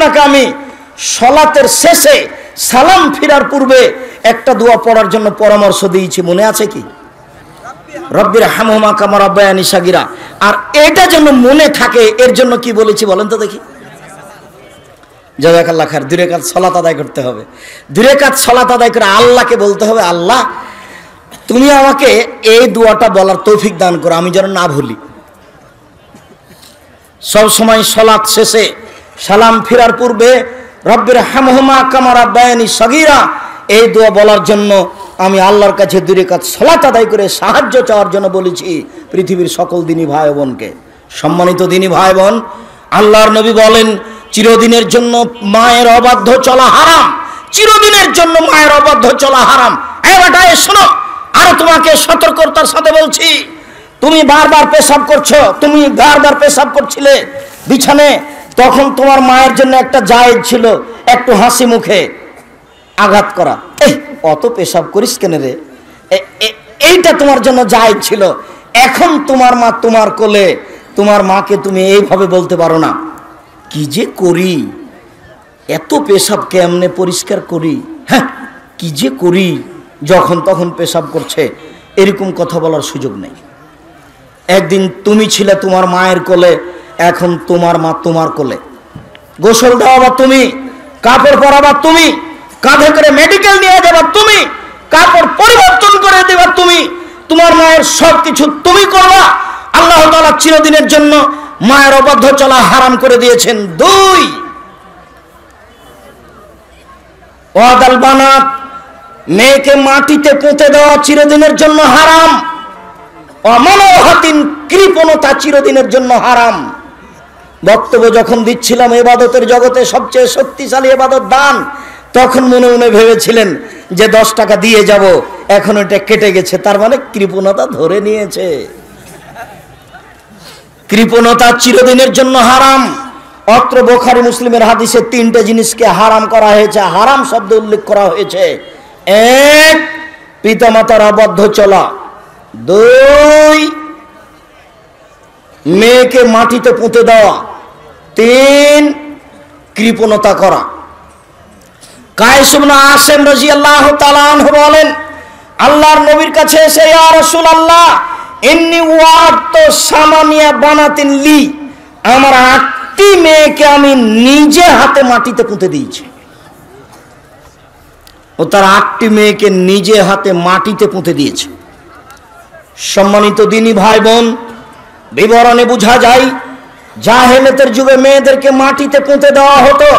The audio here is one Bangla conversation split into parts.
আপনাকে আমি সলাতের শেষে সালাম ফিরার পূর্বে একটা দোয়া পড়ার জন্য পরামর্শ দিয়েছি, মনে আছে কি? রব্বির হামহুমা কামা রাব্বায়ানি সাগীরা। আর এটা যেন মনে থাকে এর জন্য কি বলেছি বলেন তো দেখি? জাযাকাল্লাহ খায়ের। 2 রাকাত সালাত আদায় করতে হবে। 2 রাকাত সালাত আদায় করে আল্লাহকে বলতে হবে, আল্লাহ তুমি আমাকে এই দোয়াটা বলার তৌফিক দান করো, আমি যেন না ভুলি। সব সময় সালাত শেষে সালাম ফিরার পূর্বে রব্বির হামহুমা কামা রাব্বায়ানি সাগীরা এই দোয়া বলার জন্য আমি আল্লাহর কাছে 2 রাকাত সালাত আদায় করে সাহায্য চাওয়ার জন্য বলেছি পৃথিবীর সকল দিনী ভাই বোনকে। সম্মানিত দিনী ভাই বোন, আল্লাহর নবী বলেন চিরদিনের জন্য মায়ের অবাধ্য চলা হারাম, চিরদিনের জন্য মায়ের অবাধ্য চলা হারাম। এই বেটা শোনো, আর তোমাকে সতর্কতার সাথে বলছি, তুমি বারবার পেশাব করছো, তুমি বারবার পেশাব করছিলে বিছানে, তখন তোমার মায়ের জন্য একটা জায়েজ ছিল একটু হাসি মুখে আঘাত করা। এই অত পেশাব করিস কেন রে, এইটা তোমার জন্য জায়েজ ছিল। এখন তোমার মা তোমার কোলে, তোমার মাকে তুমি এইভাবে বলতে পারো না, কি যে করি, এত পেশাব কেমনে পরিষ্কার করি, হ্যাঁ কি যে করি, যখন তখন পেশাব করছে, এরকম কথা বলার সুযোগ নেই। একদিন তুমি ছিলে তোমার মায়ের কোলে, এখন তোমার মা তোমার কোলে। গোসল দেওয়াবা তুমি, কাপড় পরাবা তুমি, কাঁধে করে মেডিকেল নিয়ে যাবা তুমি, কাপড় পরিবর্তন করে দেবা তুমি, তোমার মায়ের সব কিছু তুমি করবা। আল্লাহ তাআলা চিরদিনের জন্য মায়ের অবাধ্য চলা হারাম করে দিয়েছেন। 2 ওয়াদাল বানাত, মেয়েকে মাটিতে পুঁতে দেওয়া চিরদিনের জন্য হারাম। অমনোহাতিন, কৃপণতা চিরদিনের জন্য হারাম। বক্তব্য যখন দিচ্ছিলাম ইবাদতের জগতে সবচেয়ে শক্তিশালী ইবাদত দান, তখন মনে মনে ভেবেছিলেন যে 10 টাকা দিয়ে যাব, এখন এটা কেটে গেছে, তার মানে কৃপণতা ধরে নিয়েছে। কৃপণতা চিরদিনের জন্য হারাম। অত্র বুখারী মুসলিমের হাদিসে 3টে জিনিসকে হারাম করা হয়েছে, হারাম শব্দ উল্লেখ করা হয়েছে। 1 পিতামাতার অবাধ্য চলা, 2 মেয়েকে মাটিতে পুঁতে দেওয়া, 3 কৃপণতা করা। কায়েস ইবনে আসিম রাদিয়াল্লাহু তাআলা আনহু বলেন, আল্লাহর নবীর কাছে এসে, ইয়া রাসূলুল্লাহ ইন্নী ওয়া'আতু সামানিয়া বানাতিন লি, আমার 8টি মেয়েকে আমি নিজে হাতে মাটিতে পুঁতে দিয়েছি। ও তার 8টি মেয়েকে নিজে হাতে মাটিতে পুঁতে দিয়েছে। সম্মানিত দিনী ভাই বোন, বিবরণে বোঝা যায় জাহেলিয়াতের যুগে মেয়েদেরকে মাটিতে পুঁতে দেওয়া হতো।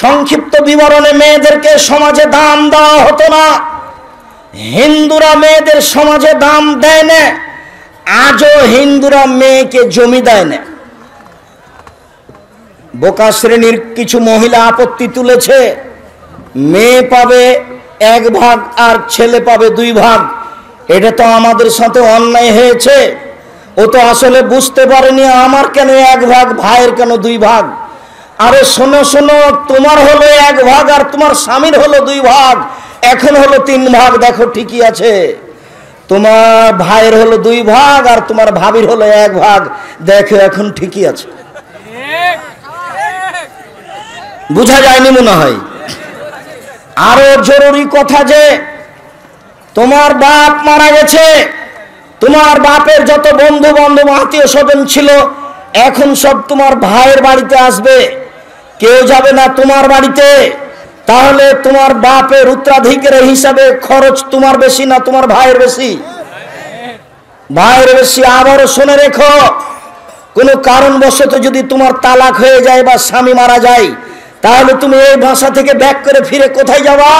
সংক্ষিপ্ত বিবরণে মেয়েদেরকে সমাজে দাম দেওয়া হতো না। হিন্দুরা মেয়েদের সমাজে দাম দেয় না, আজও হিন্দুরা মেয়েকে জমি দেয় না। বোকা শ্রেণীর কিছু মহিলা আপত্তি তুলেছে, মেয়ে পাবে 1 ভাগ আর ছেলে পাবে 2 ভাগ। এটা তো আমাদের সাথে অন্যায় হয়েছে। ও তো আসলে বুঝতে পারেনি আমার কেন 1 ভাগ, ভাইয়ের কেন 2 ভাগ। আরে শোনো শোনো, তোমার হলো 1 ভাগ আর তোমার স্বামীর হলো 2 ভাগ, এখন হলো 3 ভাগ। দেখো ঠিকই আছে, তোমার ভাইয়ের হলো 2 ভাগ আর তোমার ভাবির হলো 1 ভাগ, দেখো এখন ঠিকই আছে। বুঝা যায়নি মনে হয়। আরো জরুরি কথা যে তোমার বাপ মারা গেছে, তোমার বাপের যত বন্ধু বান্ধব আত্মীয় স্বজন ছিল এখন সব তোমার ভাইয়ের বাড়িতে আসবে, কেউ যাবে না তোমার বাড়িতে। তাহলে তোমার বাপের উত্তরাধিকারের হিসাবে খরচ তোমার বেশি না তোমার ভাইয়ের বেশি? ভাইয়ের বেশি। আবারও শুনে রেখো, কোনো কারণবশত যদি তোমার তালাক হয়ে যায় বা স্বামী মারা যায়, তাহলে তুমি এই বাসা থেকে ব্যাক করে ফিরে কোথায় যাবা?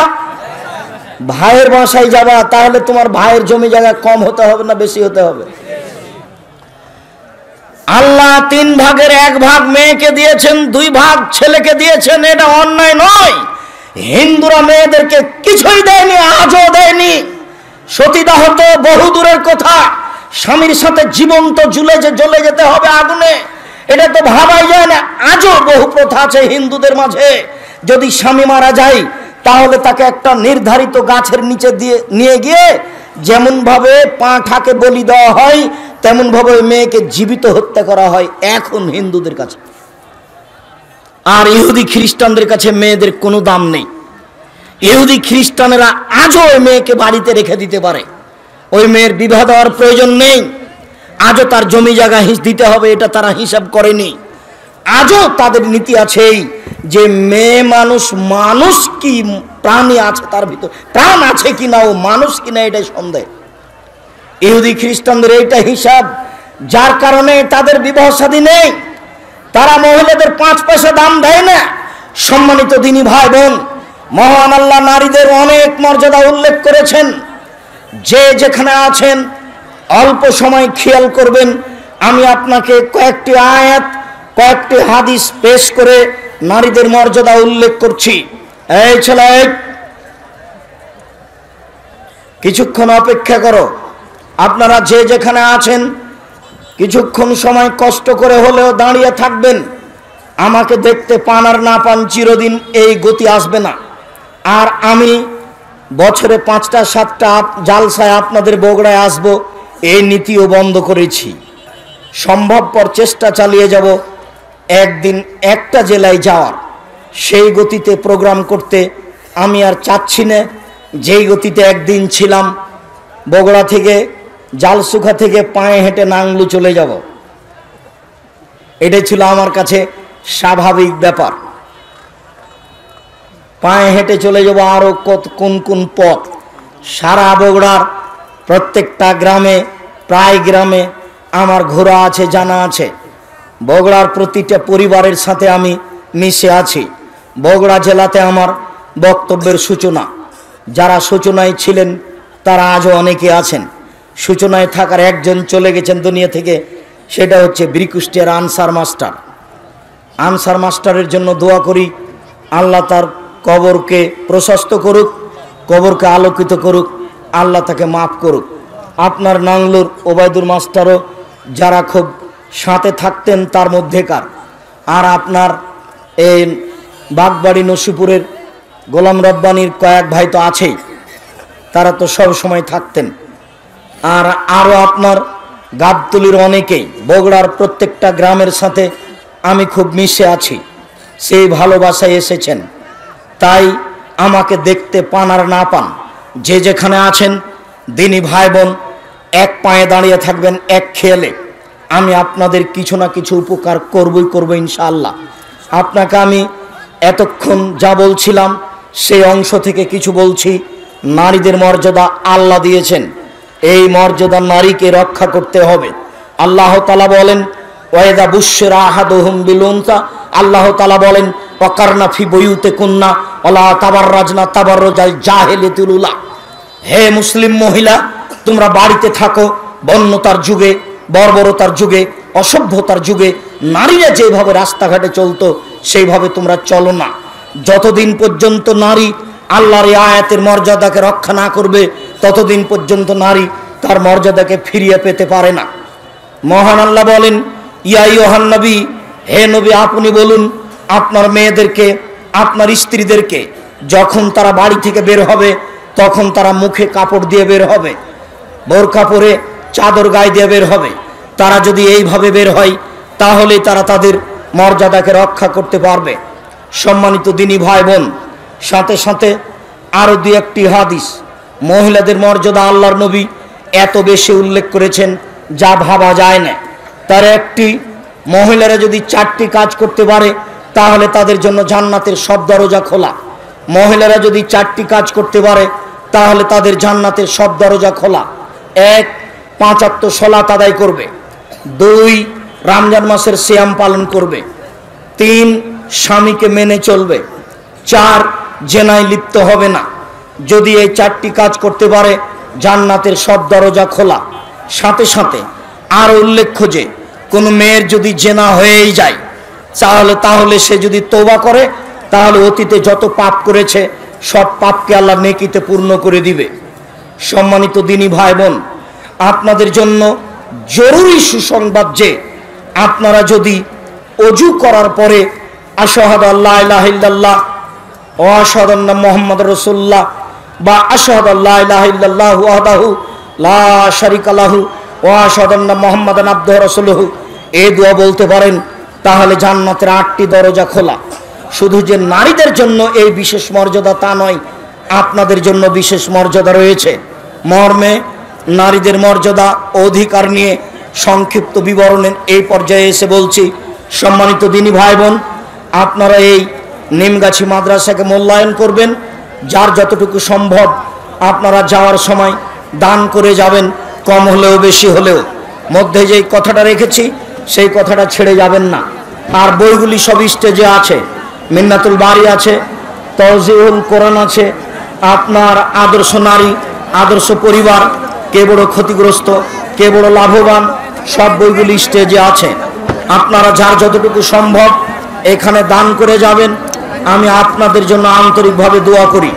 ভাইয়ের বাসায় যাবা। তাহলে তোমার ভাইয়ের জমি জায়গা কম হতে হবে না বেশি হতে হবে? আল্লাহ 3 ভাগের 1 ভাগ মেয়েকে দিয়েছেন, 2 ভাগ ছেলেকে দিয়েছেন, এটা অন্যায় নয়। হিন্দুরা মেয়েদেরকে কিছুই দেয়নি, আজও দেয়নি। সতীদাহ তো বহু দূরের কথা, স্বামীর সাথে জীবন্ত জ্বলে যেতে হবে আগুনে, এটা তো ভাবাই যায় না। আজও বহু প্রথা আছে হিন্দুদের মাঝে, যদি স্বামী মারা যায় তাহলে তাকে একটা নির্ধারিত গাছের নিচে দিয়ে নিয়ে গিয়ে যেমন ভাবে পাঁঠাকে বলি দেওয়া হয় তেমন ভাবে মেয়েকে জীবিত হত্যা করা হয় এখন হিন্দুদের কাছে। আর ইহুদি খ্রিস্টানদের কাছে মেয়েদের কোনো দাম নেই। ইহুদি খ্রিস্টানেরা আজও ওই মেয়েকে বাড়িতে রেখে দিতে পারে, ওই মেয়ের বিবাহ দেওয়ার প্রয়োজন নেই। আজও তার জমি জায়গা দিতে হবে, এটা তারা হিসাব করেনি। আজও তাদের নীতি আছেই যে মেয়ে মানুষ, মানুষ কি প্রাণী আছে তার ভিতর, প্রাণ আছে কিনা, ও মানুষ কিনা এটাই সন্দেহ। ইহুদি খ্রিস্টানদের এইটা হিসাব, যার কারণে তাদের বিবাহ শাদী নেই। তারা মহিলাদের 5 পয়সা দাম দেয় না। সম্মানিত দিনী ভাই বোন, মহান আল্লাহ নারীদের অনেক মর্যাদা উল্লেখ করেছেন। যে যেখানে আছেন অল্প সময় খেয়াল করবেন, আমি আপনাকে কয়েকটি আয়াত, কয়েকটি হাদিস পেশ করে নারীদের মর্যাদা উল্লেখ করছি। এই ছেলে, কিছুক্ষণ অপেক্ষা করো। আপনারা যে যেখানে আছেন কিছুক্ষণ সময় কষ্ট করে হলেও দাঁড়িয়ে থাকবেন। আমাকে দেখতে পান আর না পান, চিরদিন এই গতি আসবে না। আর আমি বছরে 5টা 7টা জালসায় আপনাদের বগুড়ায় আসব, এই নীতিও বন্ধ করেছি। সম্ভবপর চেষ্টা চালিয়ে যাব একদিন একটা জেলায় যাওয়ার। সেই গতিতে প্রোগ্রাম করতে আমি আর চাচ্ছি না। যেই গতিতে একদিন ছিলাম, বগুড়া থেকে, জালসুখা থেকে পায়ে হেঁটে নাংলু চলে যাব, এটাই ছিল আমার কাছে স্বাভাবিক ব্যাপার। পায়ে হেঁটে চলে যাব আরো কোন কোন পথ। সারা বগুড়ার প্রত্যেকটা গ্রামে, প্রায় গ্রামে আমার ঘোরা আছে, জানা আছে। বগুড়ার প্রতিটা পরিবারের সাথে আমি মিশে আছি। বগুড়া জেলাতে আমার বক্তব্যের সূচনা, যারা সূচনায় ছিলেন তারা আজও অনেকে আছেন। সূচনায় থাকার একজন চলে গেছেন দুনিয়া থেকে, সেটা হচ্ছে বীরকুষ্টিয়ার আনসার মাস্টার। আনসার মাস্টারের জন্য দোয়া করি, আল্লাহ তার কবরকে প্রশস্ত করুক, কবরকে আলোকিত করুক, আল্লাহ তাকে মাফ করুক। আপনার নাংলুর ওবায়দুর মাস্টারও যারা খুব সাথে থাকতেন তার মধ্যেকার। আর আপনার এই বাগবাড়ি নসিপুরের গোলাম রব্বানির কয়েক ভাই তো আছেই, তারা তো সব সময় থাকতেন। আর আরও আপনার গাবতলির অনেকেই, বগুড়ার প্রত্যেকটা গ্রামের সাথে আমি খুব মিশে আছি। সেই ভালোবাসায় এসেছেন, তাই আমাকে দেখতে পান আর না পান, যে যেখানে আছেন দিনী ভাই বোন, এক পায়ে দাঁড়িয়ে থাকবেন এক খেয়ালে। আমি আপনাদের কিছু না কিছু উপকার করব ইনশাআল্লাহ। আপনাকে আমি এতক্ষণ যা বলছিলাম সেই অংশ থেকে কিছু বলছি। নারীদের মর্যাদা আল্লাহ দিয়েছেন, এই মর্যাদা নারীকে রক্ষা করতে হবে। আল্লাহ তাআলা বলেন, ওয়াইদা বুশরা আহাদুহুম বিল উনসা, আল্লাহ তাআলা বলেন, ওয়াকারনা ফি বুয়ুতিকুন্না ওয়ালা তাবাররাজনা তাবাররুজাল জাহিলিয়াতিল উলা। হে মুসলিম মহিলা, তোমরা বাড়িতে থাকো। বন্যতার যুগে, বর্বরতার যুগে, অসভ্যতার যুগে নারীরা যেভাবে রাস্তাঘাটে চলতো সেইভাবে তোমরা চলো না। যতদিন পর্যন্ত নারী আল্লাহর এই আয়াতের মর্যাদাকে রক্ষা না করবে, ততদিন পর্যন্ত নারী তার মর্যাদাকে ফিরিয়ে পেতে পারে না। মহান আল্লাহ বলেন, ইয়া আইয়ুহান নবী, হে নবী আপনি বলুন আপনার মেয়েদেরকে, আপনার স্ত্রীদেরকে, যখন তারা বাড়ি থেকে বের হবে তখন তারা মুখে কাপড় দিয়ে বের হবে, বোরকা পরে চাদর গায়ে দিয়ে বের হবে। তারা যদি এইভাবে বের হয় তাহলে তারা তাদের মর্যাদাকে রক্ষা করতে পারবে। সম্মানিত দিনী ভাই বোন, সাথে সাথে আরও 2-1টি হাদিস মহিলাদের মর্যাদা আল্লাহর নবী এত বেশি উল্লেখ করেছেন যা ভাবা যায় না। তার একটি, মহিলারা যদি 4টি কাজ করতে পারে তাহলে তাদের জন্য জান্নাতের সব দরজা খোলা। মহিলারা যদি 4টি কাজ করতে পারে তাহলে তাদের জান্নাতের সব দরজা খোলা। 1, 5 ওয়াক্ত সালাত আদায় করবে। 2, রমজান মাসের সিয়াম পালন করবে। 3, স্বামীকে মেনে চলবে। 4, জেনায় লিপ্ত হবে না। যদি এই 4টি কাজ করতে পারে জান্নাতের সব দরজা খোলা। সাথে সাথে আর উল্লেখ্য যে কোনো মেয়ের যদি জেনা হয়েই যায় তাহলে সে যদি তওবা করে তাহলে অতীতে যত পাপ করেছে সব পাপকে আল্লাহ নেকিতে পূর্ণ করে দিবে। সম্মানিত দিনী ভাই বোন, আপনাদের জন্য জরুরি সুসংবাদ যে আপনারা যদি ওযু করার পরে আশহাদু আল্লা ইলাহা ইল্লাল্লাহ ওয়া আশহাদু আন্না মুহাম্মাদুর রাসূলুল্লাহ বা আশহাদু আল্লা ইলাহা ইল্লাল্লাহু ওয়াহদাহু লা শারীকা লাহু ওয়া আশহাদু আন্না মুহাম্মাদান আবদুহু ওয়া রাসূলুহু, এই দোয়া বলতে পারেন, তাহলে জান্নাতের 8টি দরজা খোলা। শুধু যে নারীদের জন্য এই বিশেষ মর্যাদা তা নয়, আপনাদের জন্য বিশেষ মর্যাদা রয়েছে। মর্মে নারীদের মর্যাদা অধিকার নিয়ে সংক্ষিপ্ত বিবরণের এই পর্যায়ে এসে বলছি, সম্মানিত দিনী ভাই বোন, আপনারা এই নিমগাছি মাদ্রাসাকে মূল্যায়ন করবেন। যার যতটুকু সম্ভব আপনারা যাওয়ার সময় দান করে যাবেন, কম হলেও বেশি হলেও। মধ্যে যেই কথাটা রেখেছি সেই কথাটা ছেড়ে যাবেন না। আর বইগুলি সব স্টেজে আছে, মিন্নাতুল বারি আছে, তওজিহুল কোরআন আছে, আপনার আদর্শ নারী, আদর্শ পরিবার, কে বড় ক্ষতিগ্রস্ত, কে বড় লাভবান, সব বইগুলি স্টেজে আছে। আপনারা যার যতটুকু সম্ভব এখানে দান করে যাবেন। আমি আপনাদের জন্য আন্তরিকভাবে দোয়া করি।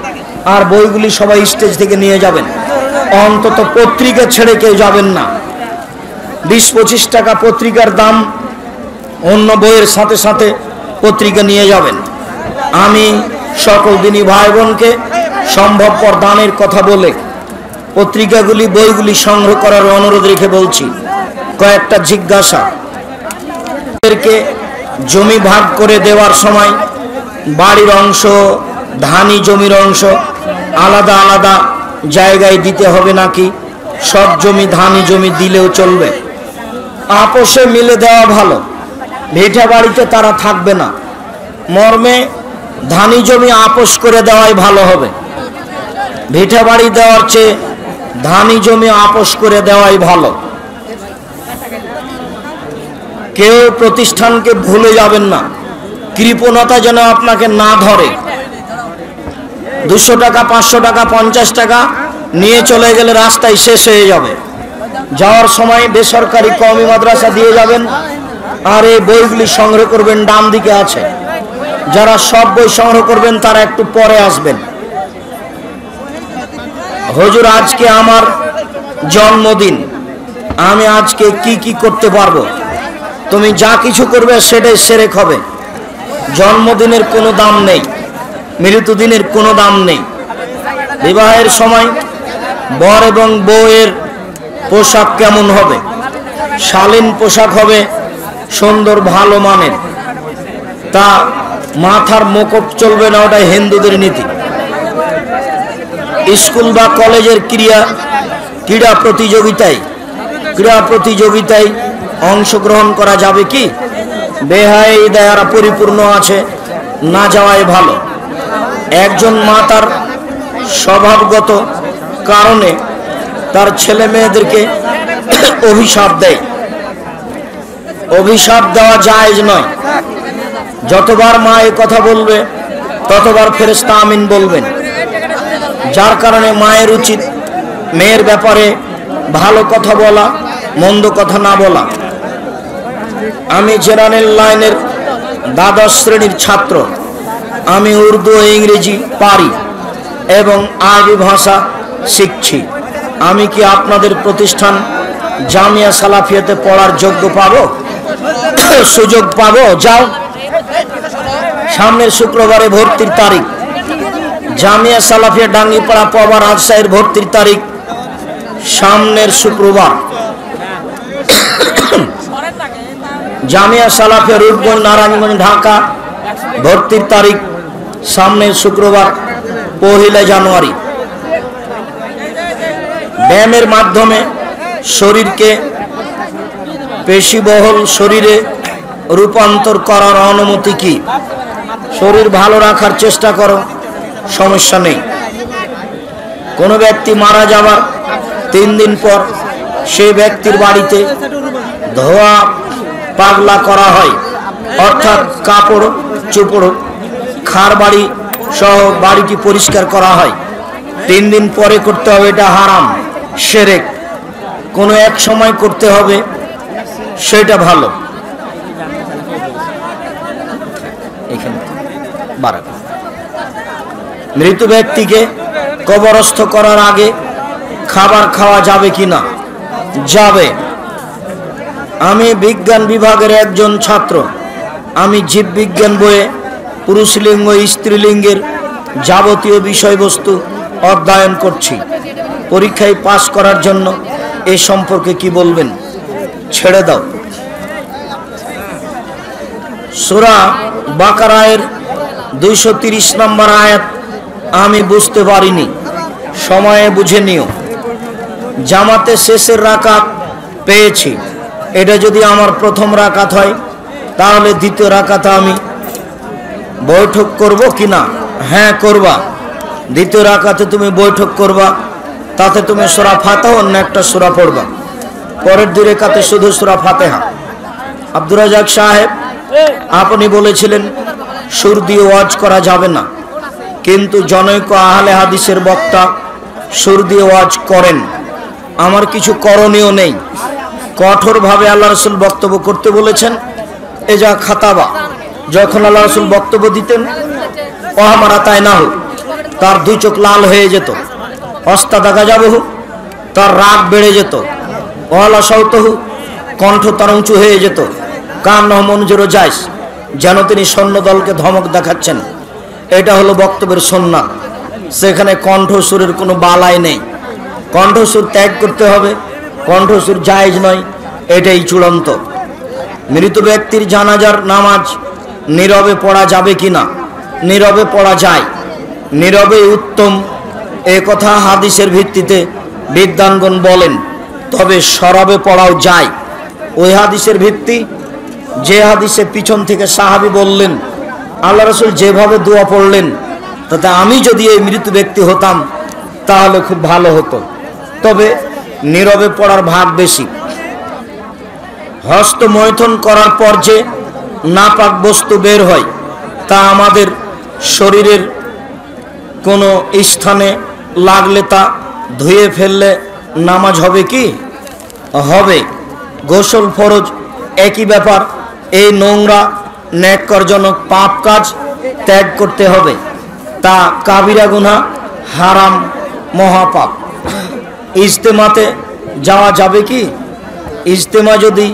আর বইগুলি সবাই স্টেজ থেকে নিয়ে যাবেন, অন্তত পত্রিকা ছেড়ে কেউ যাবেন না। 20-25 টাকা পত্রিকার দাম, অন্য বইয়ের সাথে সাথে পত্রিকা নিয়ে যাবেন। আমি সকল দিনী ভাই বোনকে সম্ভবপর দানের কথা বলে পত্রিকাগুলি, বইগুলি সংগ্রহ করার অনুরোধ রেখে বলছি, কয়েকটা জিজ্ঞাসা। এদেরকে জমি ভাগ করে দেওয়ার সময় বাড়ির অংশ, ধানি জমির অংশ আলাদা আলাদা জায়গায় দিতে হবে নাকি সব জমি ধানি জমি দিলেও চলবে? আপোষে মিলে দেওয়া ভালো, ভিটা বাড়িতে তারা থাকবে না। মর্মে ধানি জমি আপোষ করে দেওয়াই ভালো হবে। ভিটা বাড়ি দেওয়ার চেয়ে ধানি জমি আপোষ করে দেওয়াই ভালো। কেউ প্রতিষ্ঠানকে ভুলে যাবেন না, কৃপণতা যেন আপনাকে না ধরে। 200 টাকা, 500 টাকা, 50 টাকা নিয়ে চলে গেলে রাস্তায় শেষ হয়ে যাবে। যাওয়ার সময় বেসরকারি কওমি মাদ্রাসা দিয়ে যাবেন। আর এই বইগুলি সংগ্রহ করবেন, ডান দিকে আছে। যারা সব বই সংগ্রহ করবেন তারা একটু পরে আসবেন। হুজুর, আজকে আমার জন্মদিন, আমি আজকে কি কি করতে পারবো? তুমি যা কিছু করবে সেটাই সেরেক হবে। জন্মদিনের কোনো দাম নেই, মৃত্যুদিনের কোনো দাম নেই। বিবাহের সময় বর এবং বউয়ের পোশাক কেমন হবে? শালীন পোশাক হবে, সুন্দর ভালো মানের। তা মাথার মুকুট চলবে না, ওটা হিন্দুদের নীতি। স্কুল বা কলেজের ক্রীড়া প্রতিযোগিতায় অংশগ্রহণ করা যাবে কি? বেহায়ারা পরিপূর্ণ আছে, না যাওয়াই ভালো। একজন মা তার স্বভাবগত কারণে তার ছেলে মেয়েদেরকে অভিশাপ দেয়। অভিশাপ দেওয়া জায়েজ নয়। যতবার মা এই কথা বলবে ততবার ফেরেশতা আমিন বলবেন। যার কারণে মায়ের উচিত মেয়ের ব্যাপারে ভালো কথা বলা, মন্দ কথা না বলা। আমি জেনারেল লাইনের দ্বাদশ শ্রেণীর ছাত্র। আমি উর্দু ও ইংরেজি পারি এবং আরবি ভাষা শিখছি। আমি কি আপনাদের প্রতিষ্ঠান জামিয়া সালাফিয়াতে পড়ার যোগ্য পাবো, সুযোগ পাবো? যাও, সামনের শুক্রবারে ভর্তির তারিখ। জামিয়া সালাফিয়া ডাঙ্গিপাড়া পবা রাজশাহীর ভর্তির তারিখ সামনের শুক্রবার। জামিয়া সালাফিয়া রূপগঞ্জ নারায়ণগঞ্জ ঢাকা ভর্তির তারিখ সামনের শুক্রবার 1 জানুয়ারি। ব্যায়ামের মাধ্যমে শরীরকে পেশিবহুল শরীরে রূপান্তর করার অনুমতি কি? শরীর ভালো রাখার চেষ্টা করো, সমস্যা নেই। কোনো ব্যক্তি মারা যাবার 3 দিন পর সেই ব্যক্তির বাড়িতে ধোয়া পাগলা করা হয়, অর্থাৎ কাপড় চোপড় খার বাড়ি সহ বাড়িটি পরিষ্কার করা হয়। 3 দিন পরে করতে হবে, এটা হারাম, শিরক। কোনো এক সময় করতে হবে, সেটা ভালো। মৃত ব্যক্তিকে কবরস্থ করার আগে খাবার খাওয়া যাবে কিনা? যাবে। আমি বিজ্ঞান বিভাগের একজন ছাত্র। আমি জীববিজ্ঞান বইয়ে পুরুষলিঙ্গ স্ত্রীলিঙ্গের যাবতীয় বিষয়বস্তু অধ্যয়ন করছি। পরীক্ষায় পাস করার জন্য এ সম্পর্কে কি বলবেন? ছেড়ে দাও। সূরা বাকারায়ের 230 নম্বর আয়াত আমি বুঝতে পারিনি, সময়ে বুঝে নিও। জামাতে শেষের রাকাত পেয়েছি, এটা যদি আমার প্রথম রাকাত হয় তাহলে দ্বিতীয় রাকাতে আমি বৈঠক করব কিনা? হ্যাঁ করবা। দ্বিতীয় রাকাতে তুমি বৈঠক করবা, তাতে তুমি সূরা ফাতিহা অন্য একটা সূরা পড়বা, পরের দুই রাকাতে শুধু সূরা ফাতিহা। আব্দুর রাজ্জাক সাহেব, আপনি বলেছিলেন সুর দিয়ে ওয়াজ করা যাবে না, কিন্তু জনৈক আহলে হাদিসের বক্তা সুর দিয়ে ওয়াজ করেন। আমার কিছু করণীয় নেই। কঠোরভাবে আল্লাহ রাসূল বক্তব্য করতে বলেছেন। এজা খাতাবা, যখন আল্লাহ রাসূল বক্তব্য দিতেন, ওহামারা তাই না হোক, তার দুই চোখ লাল হয়ে যেত। অস্তা দেখা যাবহু, তার রাগ বেড়ে যেত। ওয়ালা সাউতহু, কণ্ঠ তার উঁচু হয়ে যেত। কান মনজুর যাইস, যেন তিনি সৈন্যদলকে ধমক দেখাচ্ছেন। এটা হলো বক্তব্যের সুন্নাত। সেখানে কণ্ঠসুরের কোনো বালাই নেই। কণ্ঠসুর ত্যাগ করতে হবে, কণ্ঠসুর জায়েজ নয়, এটাই চূড়ান্ত। মৃত ব্যক্তির জানাজার নামাজ নীরবে পড়া যাবে কিনা? নীরবে পড়া যায়, নীরবে উত্তম, এ কথা হাদিসের ভিত্তিতে বিদ্বানগণ বলেন। তবে সরবে পড়াও যায়। ওই হাদিসের ভিত্তি, যে হাদিসে পিছন থেকে সাহাবী বললেন আল্লাহ রাসূল যেভাবে দোয়া পড়লেন, তাতে আমি যদি এই মৃত ব্যক্তি হতাম তাহলে খুব ভালো হতো। তবে নীরবে পড়ার ভাগ বেশি। হস্তমৈথুন করার পর যে নাপাক বস্তু বের হয়, তা আমাদের শরীরের কোনো স্থানে লাগলে তা ধুয়ে ফেললে নামাজ হবে কি? হবে। গোসল ফরজ, একই ব্যাপার। এই নোংরা ন্যাক্কারজনক পাপ কাজ ত্যাগ করতে হবে। তা কাবিরা গুনাহ, হারাম, মহাপাপ। ইজতেমাতে যাওয়া যাবে কি? ইজতেমা যদি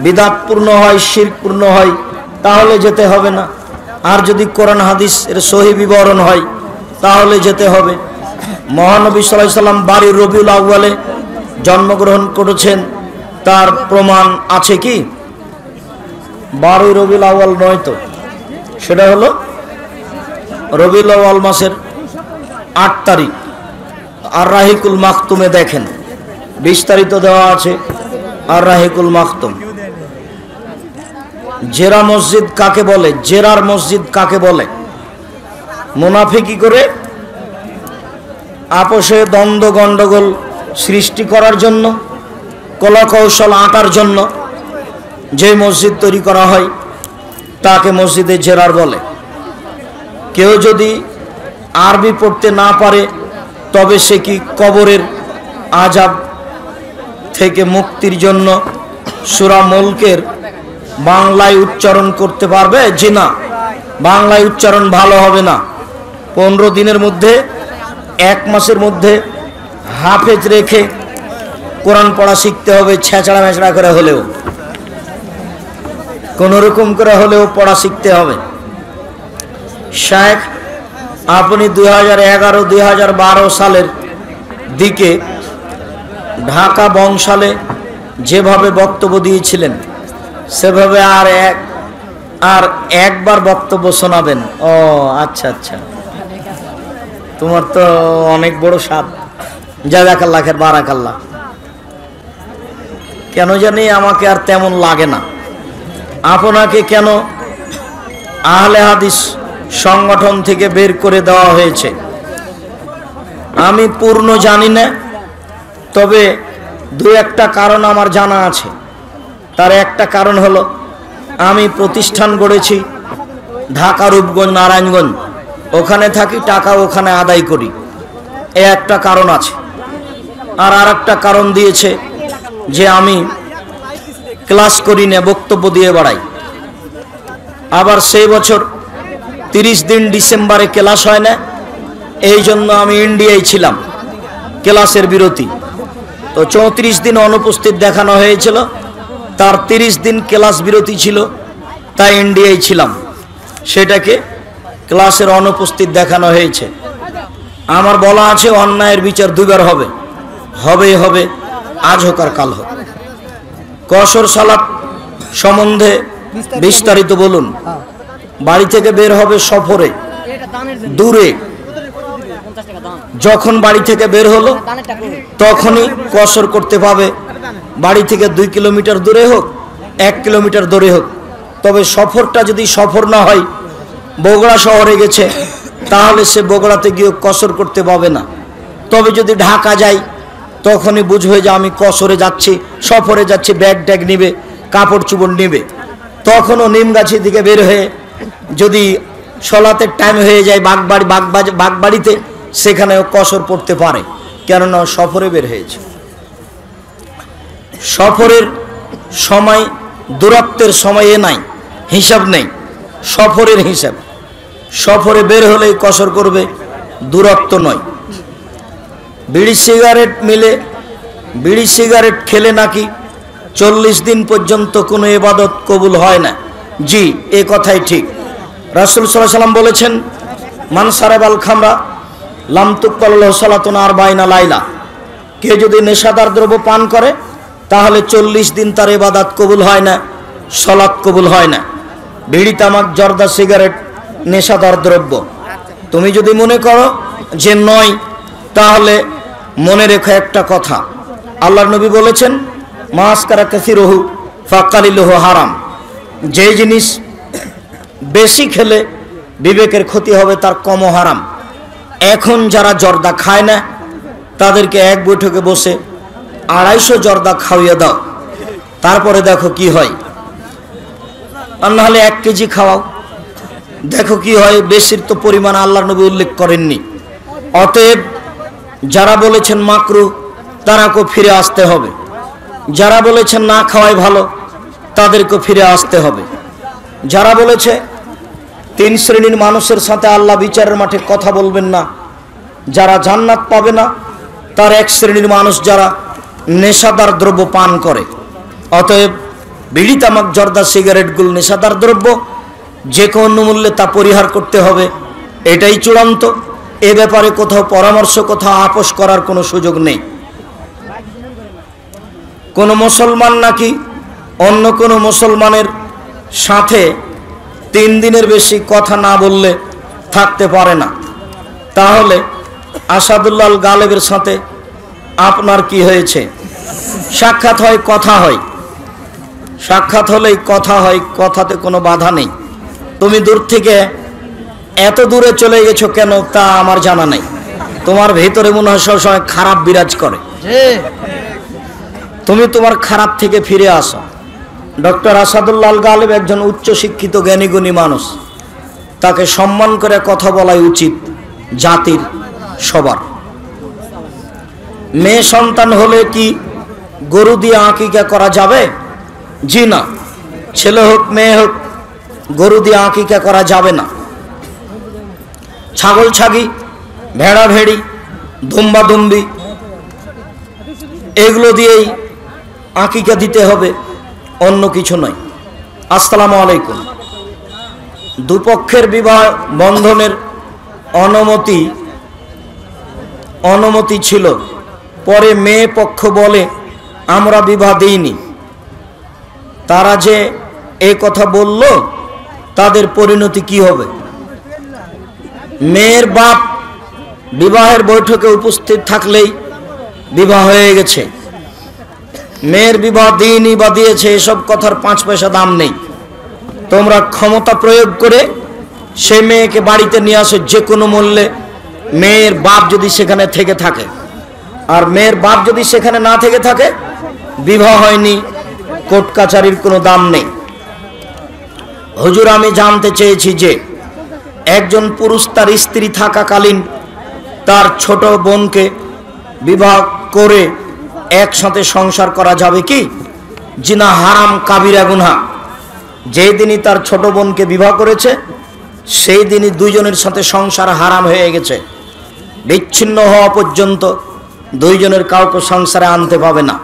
বিদআতপূর্ণ হয়, শিরকপূর্ণ হয়, তাহলে যেতে হবে না। আর যদি কোরআন হাদিসের সহি বিবরণ হয় তাহলে যেতে হবে। মহানবী সাল্লাল্লাহু আলাইহি সাল্লাম বাড়ির রবিউল আউয়ালে জন্মগ্রহণ করেছেন, তার প্রমাণ আছে কি? 12 রবিউল আউয়াল নয় তো, সেটা হলো রবিউল আউয়াল মাসের 8 তারিখ। আর রাহিকুল মাকতুমে দেখেন, বিস্তারিত দেওয়া আছে। আর রাহিকুল মাকতুম। জেরা মসজিদ কাকে বলে? জেরার মসজিদ কাকে বলে? মুনাফিকি করে আপোষে দ্বন্দ্ব গন্ডগোল সৃষ্টি করার জন্য, কলাকৌশল আঁটার জন্য যে মসজিদ তৈরি করা হয় তাকে মসজিদে জেরার বলে। কেউ যদি আরবি পড়তে না পারে তবে সে কি কবরের আযাব থেকে মুক্তির জন্য সূরা মুলকের বাংলায় উচ্চারণ করতে পারবে? জি না, বাংলায় উচ্চারণ ভালো হবে না। 15 দিনের মধ্যে, 1 মাসের মধ্যে হাফেজ রেখে কোরআন পড়া শিখতে হবে। ছেঁচড়া মেচড়া করে হলেও, কোনো রকম করে হলেও পড়া শিখতে হবে। শেখ, আপনি 2011-2012 সালের দিকে ঢাকা বংশালে যেভাবে বক্তব্য দিয়েছিলেন সেভাবে আর একবার বক্তব্য শোনাবেন। ও আচ্ছা আচ্ছা, তোমার তো অনেক বড় সাদ। জাযাকাল্লাহ খায়ের, বারাকাল্লাহ। কেন জানি আমাকে আর তেমন লাগে না। আপনাকে কেন আহলে হাদিস সংগঠন থেকে বের করে দেওয়া হয়েছে আমি পূর্ণ জানি না, তবে 2-1টা কারণ আমার জানা আছে। তার একটা কারণ হলো আমি প্রতিষ্ঠান গড়েছি ঢাকা, রূপগঞ্জ, নারায়ণগঞ্জ। ওখানে থাকি, টাকা ওখানে আদায় করি, এই একটা কারণ আছে। আর আরেকটা কারণ দিয়েছে যে আমি ক্লাস করি না, বক্তব্য দিয়ে বেড়াই। আবার সেই বছর 30 দিন ডিসেম্বরে ক্লাস হয় না, এই জন্য আমি ইন্ডিয়ায় ছিলাম, ক্লাসের বিরতি। তো 34 দিন অনুপস্থিত দেখানো হয়েছিল, তার 30 দিন ক্লাস বিরতি ছিল, তাই ইন্ডিয়ায় ছিলাম। সেটাকে ক্লাসের অনুপস্থিত দেখানো হয়েছে। আমার বলা আছে অন্যায়ের বিচার 2বার হবে, হবেই হবে, আজ হোক আর কাল হোক। কসর সালাত সম্বন্ধে বিস্তারিত বলুন। বাড়ি থেকে বের হবে সফরে, দূরে। যখন বাড়ি থেকে বের হলো তখনই কসর করতে পাবে, বাড়ি থেকে 2 কিলোমিটার দূরে হোক, 1 কিলোমিটার দূরে হোক। তবে সফরটা যদি সফর না হয়, বগুড়া শহরে গেছে, তাহলে সে বগুড়াতে গিয়ে কসর করতে পাবে না। তবে যদি ঢাকা যায়, তখনই বুঝবে যে আমি কসরে যাচ্ছি, সফরে যাচ্ছি, ব্যাগ ট্যাগ নিবে, কাপড় চুপড় নিবে। তখনও নিমগাছি থেকে বের হয়ে যদি সলাতের টাইম হয়ে যায় বাগবাড়িতে, সেখানেও কসর পড়তে পারে, কেননা সফরে বের হয়েছে। সফরের সময় দূরত্বের সময়ে নাই, হিসাব নেই, সফরের হিসাব। সফরে বের হলেই কসর করবে, দূরত্ব নয়। বিড়ি সিগারেট খেলে নাকি 40 দিন পর্যন্ত কোনো ইবাদত কবুল হয় না। জি, এ কথাই ঠিক। রাসূল সাল্লাল্লাহু আলাইহি ওয়াসাল্লাম বলেছেন, মান সারাবাল খামরা লাম তুকবাল লাহু সালাতুন 40 লাইলা। কেউ যদি নেশাদার দ্রব্য পান করে, তাহলে 40 দিন তার ইবাদত কবুল হয় না, সালাত কবুল হয় না। বিড়ি, তামাক, জর্দা, সিগারেট নেশাদার দ্রব্য। তুমি যদি মনে করো যে নয়, তাহলে মনে রেখো একটা কথা, আল্লাহর নবী বলেছেন, মাসকারা কাসিরুহু ফাকালিলুহু হারাম। যে জিনিস বেশি খেলে বিবেকের ক্ষতি হবে, তার কমও হারাম। এখন যারা জর্দা খায় না, তাদেরকে এক বৈঠকে বসে 250 জর্দা খাওয়িয়ে দাও, তারপরে দেখো কি হয়। আর নাহলে 1 কেজি খাওয়াও, দেখো কি হয়। বেশির তো পরিমাণ আল্লাহর নবী উল্লেখ করেননি। অতএব যারা বলেছেন মাকরু, তারাকেও ফিরে আসতে হবে। যারা বলেছেন না খাওয়াই ভালো, তাদেরকেও ফিরে আসতে হবে। যারা বলেছে 3 শ্রেণীর মানুষের সাথে আল্লাহ বিচারের মাঠে কথা বলবেন না, যারা জান্নাত পাবে না, তার 1 শ্রেণীর মানুষ যারা নেশাদার দ্রব্য পান করে। অতএব বিড়ি, তামাক, জর্দা, সিগারেটগুলো নেশাদার দ্রব্য, যে কোনো মূল্যে তা পরিহার করতে হবে, এটাই চূড়ান্ত। এ ব্যাপারে কোথাও পরামর্শ, কোথাও আপোষ করার কোনো সুযোগ নেই। কোনো মুসলমান নাকি অন্য কোনো মুসলমানের সাথে 3 দিনের বেশি কথা না বললে থাকতে পারে না। তাহলে আসাদুল্লাহ আল গালেবের সাথে আপনার কি হয়েছে? সাক্ষাৎ হয়, কথা হয়। সাক্ষাৎ হলেই কথা হয়, কথাতে কোনো বাধা নেই। তুমি দূর থেকে এত দূরে চলে গেছো কেন, তা আমার জানা নেই। তোমার ভেতরে মনে হয় সবসময় খারাপ বিরাজ করে, তুমি তোমার খারাপ থেকে ফিরে আসো। ডক্টর আসাদুল্লাহ আল গালেব একজন উচ্চ শিক্ষিত জ্ঞানীগুণী মানুষ, তাকে সম্মান করে কথা বলাই উচিত জাতির সবার। মেয়ে সন্তান হলে কি গরু দিয়ে আকিকা করা যাবে? জি না, ছেলে হোক মেয়ে হোক, গরু দিয়ে আকিকা করা যাবে না। ছাগল ছাগি, ভেড়া ভেড়ি, দুম্বা দুম্বি, এগুলো দিয়েই আকিকা দিতে হবে, অন্য কিছু নয়। আসসালামু আলাইকুম। দুপক্ষের বিবাহ বন্ধনের অনুমতি ছিল, পরে মেয়ে পক্ষ বলে আমরা বিবাহ দিইনি। তারা যে এই কথা বলল, তাদের পরিণতি কি হবে? মেয়ের বাপ বিবাহের বৈঠকে উপস্থিত থাকলেই বিবাহ হয়ে গেছে। মেয়ের বিবাহ দিইনি বা দিয়েছে, এসব কথার 5 পয়সা দাম নেই। তোমরা ক্ষমতা প্রয়োগ করে সে মেয়েকে বাড়িতে নিয়ে আসো যে কোনো মূল্যে, মেয়ের বাপ যদি সেখানে থেকে থাকে। আর মেয়ের বাপ যদি সেখানে না থেকে থাকে, বিবাহ হয়নি, কোর্ট কাচারির কোনো দাম নেই। হুজুর, আমি জানতে চেয়েছি যে একজন পুরুষ তার স্ত্রী থাকাকালীন তার ছোট বোনকে বিবাহ করে একসাথে সংসার করা যাবে কি? জিনা হারাম, কাবিরা গুনাহ। যেই দিনই তার ছোট বোনকে বিবাহ করেছে, সেই দিনই দুইজনের সাথে সংসার হারাম হয়ে গেছে। বিচ্ছিন্ন হওয়া পর্যন্ত দুইজনের কাউকে সংসারে আনতে পাবে না।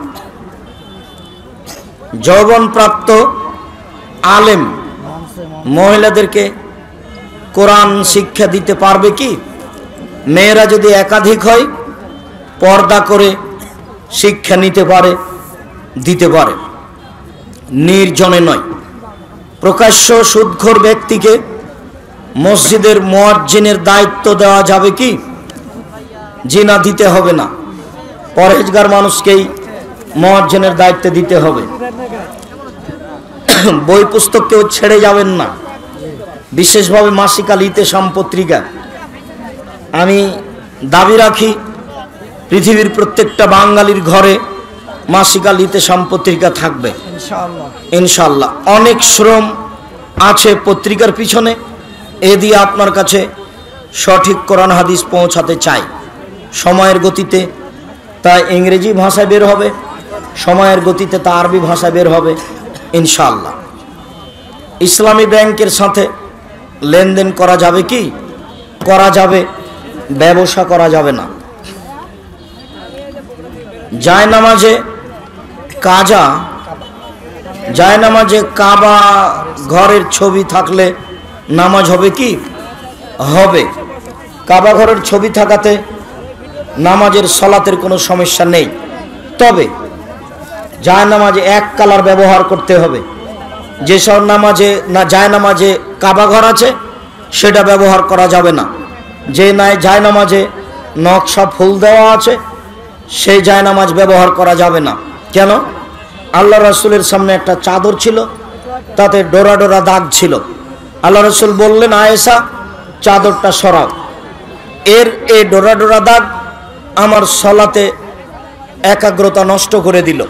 যৌবনপ্রাপ্ত আলেম মহিলাদেরকে কোরআন শিক্ষা দিতে পারবে কি? মেয়েরা যদি একাধিক হয়, পর্দা করে শিক্ষা নিতে পারে, দিতে পারে, নির্জনে নয়। প্রকাশ্য সুদখোর ব্যক্তিকে মসজিদের মুয়াজ্জিনের দায়িত্ব দেওয়া যাবে কি? জি না, দিতে হবে না। পরহেজগার মানুষকেই মুয়াজ্জিনের দায়িত্ব দিতে হবে। বই পুস্তক কেউ ছেড়ে যাবেন না। বিশেষভাবে মাসিক আল ইতেশাম পত্রিকা আমি দাবি রাখি পৃথিবীর প্রত্যেকটা বাঙালির ঘরে মাসিক আল ইতেশাম পত্রিকা থাকবে ইনশাআল্লাহ। অনেক শ্রম আছে পত্রিকার পিছনে, এ দিয়ে আপনার কাছে সঠিক কোরআন হাদিস পৌঁছাতে চাই সময়ের গতিতে। তা ইংরেজি ভাষায় বের হবে, সময়ের গতিতে তা আরবি ভাষায় বের হবে ইনশাআল্লাহ। ইসলামী ব্যাংকের সাথে লেনদেন করা যাবে কি? করা যাবে, ব্যবসা করা যাবে না। জায়নামাজে কাজা, জায়নামাজে কাবা ঘরের ছবি থাকলে নামাজ হবে কি? হবে। কাবা ঘরের ছবি থাকাতে নামাজের সলাতের কোনো সমস্যা নেই। তবে জায়নামাজে এক কালার ব্যবহার করতে হবে। যেসব নামাজে না জায়নামাজে কাবা ঘর আছে সেটা ব্যবহার করা যাবে না। যে নাই জায়নামাজে নকশা ফুল দেওয়া আছে সেই জায়নামাজ ব্যবহার করা যাবে না। কেন? আল্লাহ রাসূলের সামনে একটা চাদর ছিল, তাতে ডোরা ডোরা দাগ ছিল। আল্লাহ রাসূল বললেন, আয়েশা চাদরটা সরাও। এই ডোরা ডোরা দাগ আমার সলাতে একাগ্রতা নষ্ট করে দিল।